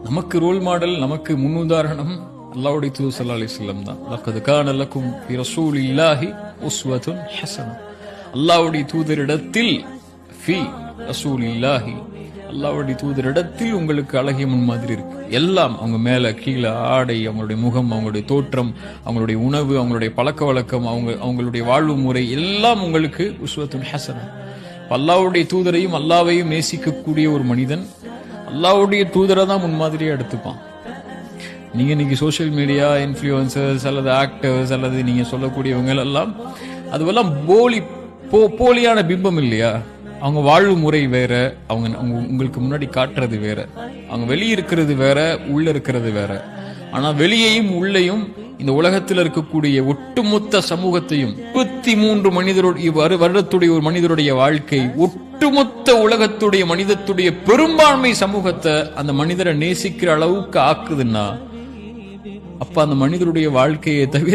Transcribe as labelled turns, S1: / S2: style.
S1: நமக்கு role model, நமக்கு முன்னுதாரணம் அல்லாஹ்வுடைய தூதர் ஸல்லல்லாஹு அலைஹி வஸல்லம் தான். லக்கத் கான லக்கும் ஃபீ ரசூலில்லாஹி உஸ்வத்துன் ஹஸனா. அல்லாஹ்வுடைய தூதரிடத்தில் ஃபீ ரசூலில்லாஹி, அல்லாஹ்வுடைய தூதரிடத்தில் உங்களுக்கு அழகிய முன்மாதிரி இருக்கு. எல்லாம் அவங்க மேல கீழே ஆடை, அவங்களுடைய முகம், அவங்களுடைய தோற்றம், அவங்களுடைய உணவு, அவங்களுடைய பழக்க வழக்கம், அவங்களுடைய வாழ்வு முறை எல்லாம் உங்களுக்கு உஸ்வத்துன் ஹஸனா. அல்லாஹ்வுடைய தூதரையும் அல்லாஹ்வையும் நேசிக்கக்கூடிய ஒரு மனிதன் அல்லாஹ்வுடைய தூதரை தான் முன்மாதிரியா எடுத்துப்பான். நீங்க இன்னைக்கு சோசியல் மீடியா இன்ஃப்ளூயன்சர்ஸ் அல்லது ஆக்டர்ஸ் அல்லது நீங்க சொல்லக்கூடியவங்க எல்லாம் அதுவெல்லாம் போலியான பிம்பம் இல்லையா? அவங்க வாழ்வு முறை வேற, அவங்க உங்களுக்கு முன்னாடி காட்டுறது வேற, அவங்க வெளியே இருக்கிறது வேற, உள்ள இருக்கிறது வேற. ஆனா வெளியையும் உள்ளேயும் இந்த உலகத்தில் இருக்கக்கூடிய ஒட்டுமொத்த சமூகத்தையும் 33 வருடத்துடைய ஒரு மனிதருடைய வாழ்க்கை ஒட்டுமொத்த உலகத்துடைய மனிதத்துடைய பெரும்பான்மை சமூகத்தை அந்த மனிதரை நேசிக்கிற அளவுக்கு ஆக்குதுன்னா அப்ப அந்த மனிதருடைய வாழ்க்கையை தவிர